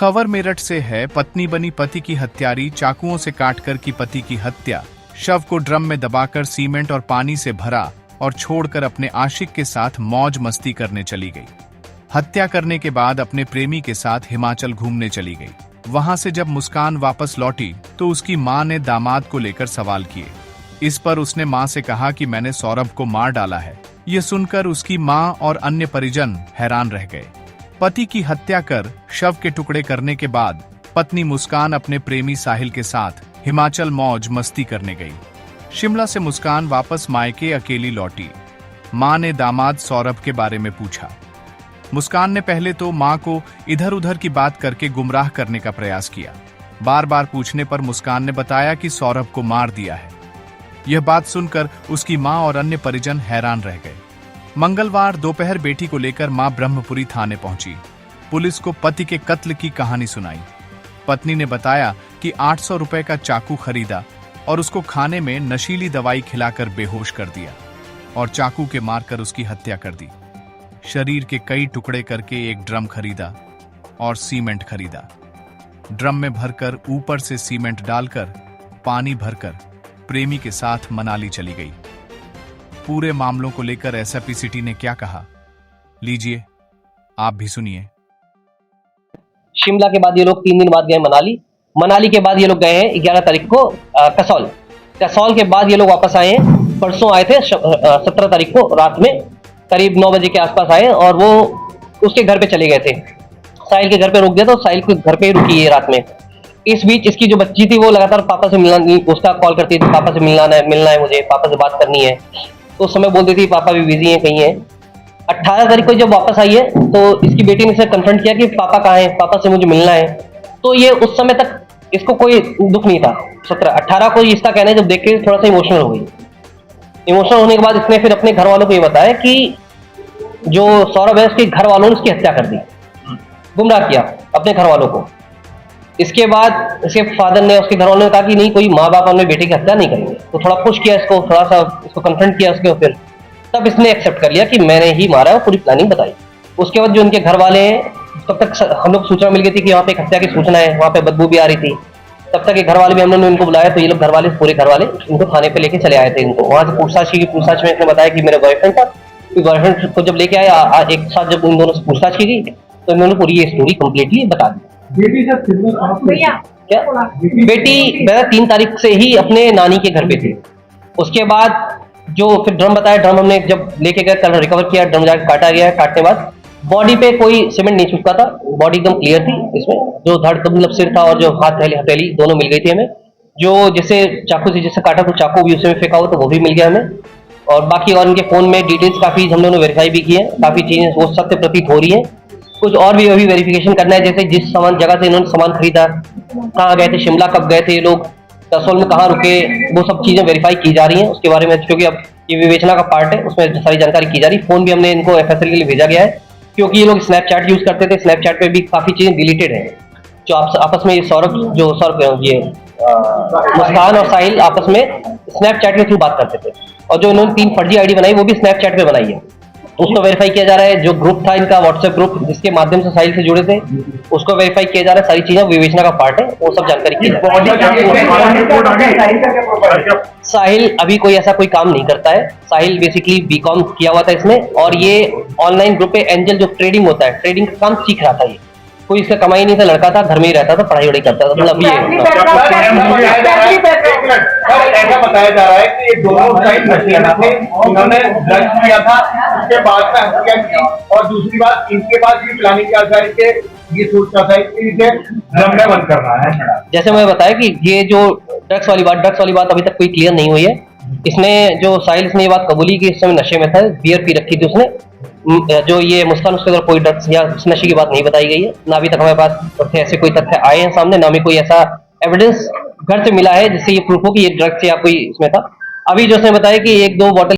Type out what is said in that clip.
खबर मेरठ से है। पत्नी बनी पति की हत्यारी चाकुओं से काटकर की पति की हत्या। शव को ड्रम में दबाकर सीमेंट और पानी से भरा और छोड़कर अपने आशिक के साथ मौज मस्ती करने चली गई। हत्या करने के बाद अपने प्रेमी के साथ हिमाचल घूमने चली गई। वहां से जब मुस्कान वापस लौटी तो उसकी मां ने दामाद को लेकर सवाल किए। इस पर उसने मां से कहा कि मैंने सौरभ को मार डाला है। ये सुनकर उसकी मां और अन्य परिजन हैरान रह गए। पति की हत्या कर शव के टुकड़े करने के बाद पत्नी मुस्कान अपने प्रेमी साहिल के साथ हिमाचल मौज मस्ती करने गई। शिमला से मुस्कान वापस मायके अकेली लौटी। मां ने दामाद सौरभ के बारे में पूछा। मुस्कान ने पहले तो मां को इधर उधर की बात करके गुमराह करने का प्रयास किया। बार बार पूछने पर मुस्कान ने बताया कि सौरभ को मार दिया है। यह बात सुनकर उसकी मां और अन्य परिजन हैरान रह गए। मंगलवार दोपहर बेटी को लेकर मां ब्रह्मपुरी थाने पहुंची। पुलिस को पति के कत्ल की कहानी सुनाई। पत्नी ने बताया कि 800 रुपए का चाकू खरीदा और उसको खाने में नशीली दवाई खिलाकर बेहोश कर दिया और चाकू के मारकर उसकी हत्या कर दी। शरीर के कई टुकड़े करके एक ड्रम खरीदा और सीमेंट खरीदा। ड्रम में भरकर ऊपर से सीमेंट डालकर पानी भरकर प्रेमी के साथ मनाली चली गई। पूरे मामलों को लेकर एसएपी सिटी ने क्या कहा, लीजिए आप भी सुनिए। शिमला के बाद ये लोग 3 दिन बाद गए मनाली के बाद ये लोग गए हैं 11 तारीख को कसौल के बाद ये लोग वापस आए हैं। परसों आए थे 17 तारीख को रात में करीब 9 बजे के आसपास आए और वो उसके घर पे चले गए थे। साहिल के घर पे रुक गया तो साहिल के घर पे ही रुकी है रात में। इस बीच इसकी जो बच्ची थी वो लगातार पापा से मिलना, उसका कॉल करती थी, पापा से मिलना है मुझे, पापा से बात करनी है। तो उस समय बोलती थी पापा भी बिजी हैं, कहीं है। 18 तारीख को जब वापस आई है तो इसकी बेटी ने इसे कन्फ्रंट किया कि पापा कहाँ हैं, पापा से मुझे मिलना है। तो ये उस समय तक इसको कोई दुख नहीं था। 18 को इसका कहना है जब देख के थोड़ा सा इमोशनल हो गई। इमोशनल होने के बाद इसने फिर अपने घर वालों को ये बताया कि जो सौरभ है उसके घर वालों ने उसकी हत्या कर दी, गुमराह किया अपने घर वालों को। इसके बाद इसके फादर ने, उसके घर वालों ने कहा कि नहीं, कोई माँ बाप अपने बेटे की हत्या नहीं करेंगे। तो थोड़ा पुश किया इसको, थोड़ा सा इसको कन्फ्रंट किया उसके, फिर तब इसने एक्सेप्ट कर लिया कि मैंने ही मारा है, पूरी प्लानिंग बताई। उसके बाद जो उनके घर वाले हैं, तब तक हम लोग सूचना मिल गई थी कि वहाँ पे एक हत्या की सूचना है, वहाँ पे बदबू भी आ रही थी। तब तक ये घर वाले भी हम लोगों ने इनको बुलाया तो ये लोग घर वाले, पूरे घर वाले इनको थाने पे लेके चले आए थे। इनको वहाँ से पूछताछ में इसने बताया कि मेरा बॉयफ्रेंड था। बॉयफ्रेंड को जब लेके आया एक साथ, जब इन दोनों से पूछताछ की गई तो इन्होंने पूरी ये स्टोरी कंप्लीटली बता दी। बेटी 3 तारीख से ही अपने नानी के घर पे थी। उसके बाद जो फिर ड्रम बताया, ड्रम हमने जब लेके गए कल रिकवर किया, ड्रम जाकर काटा गया। काटने बाद बॉडी पे कोई सीमेंट नहीं छुपका था, बॉडी एकदम क्लियर थी। इसमें जो धड़ मतलब सिर था और जो हाथ हथेली दोनों मिल गई थी हमें। जो जैसे चाकू से जैसे काटा तो चाकू भी उसमें फेंका हो तो वो भी मिल गया हमें। और बाकी और इनके फोन में डिटेल्स काफी हम लोगों ने वेरीफाई भी की है, काफी चीजें वो सत्य प्रतीत हो रही है। कुछ और भी अभी वेरिफिकेशन करना है, जैसे जिस जगह से इन्होंने सामान खरीदा, कहाँ गए थे, शिमला कब गए थे ये लोग, कसौल में कहाँ रुके, वो सब चीजें वेरीफाई की जा रही हैं उसके बारे में, क्योंकि अब ये विवेचना का पार्ट है, उसमें सारी जानकारी की जा रही है। फोन भी हमने इनको एफएसएल के लिए भेजा गया है, क्योंकि ये लोग स्नैपचैट यूज करते थे। स्नैपचैट पे भी काफी चीजें डिलीटेड है। जो आपस में मुस्कान और साहिल आपस में स्नैपचैट के थ्रू बात करते थे। और जो इन्होंने 3 फर्जी आईडी बनाई वो भी स्नैपचैट पे बनाई है, उसको वेरीफाई किया जा रहा है। जो ग्रुप था इनका व्हाट्सएप ग्रुप जिसके माध्यम से साहिल से जुड़े थे, उसको वेरीफाई किया जा रहा है। सारी चीजें विवेचना का पार्ट है, वो सब जानकारी की है। साहिल अभी कोई ऐसा कोई काम नहीं करता है। साहिल बेसिकली बीकॉम किया हुआ था इसमें, और ये ऑनलाइन ग्रुप पे एंजल जो ट्रेडिंग होता है, ट्रेडिंग का काम सीख रहा था। ये कोई इसका कमाई नहीं था, लड़का था, घर में ही रहता था, पढ़ाई वढ़ाई करता था। मतलब ये ऐसा बताया जा रहा है कि ये दोनों साइड नशेड़ी थे, उन्होंने ड्रग्स किया था, उसके बाद में हत्या की। और दूसरी बात, इनके पास भी प्लानिंग किया था कि ये सोचता था कि इसे ड्रम में बंद करना है। जैसे मैं बताया कि ये जो ड्रग्स वाली बात अभी तक कोई क्लियर नहीं हुई है। इसने जो साहिल इसने ये बात कबूली कि इस समय नशे में था, बियर पी रखी थी उसने। जो ये मुस्कान, उसके अंदर कोई ड्रग्स या उस नशे की बात नहीं बताई गई है, ना अभी तक हमारे पास ऐसे कोई तथ्य आए हैं सामने, ना हमें कोई ऐसा एविडेंस घर से मिला है जिससे ये प्रूफ हो कि ये ड्रग्स या कोई इसमें था। अभी जो उसने बताया कि 1-2 बॉटल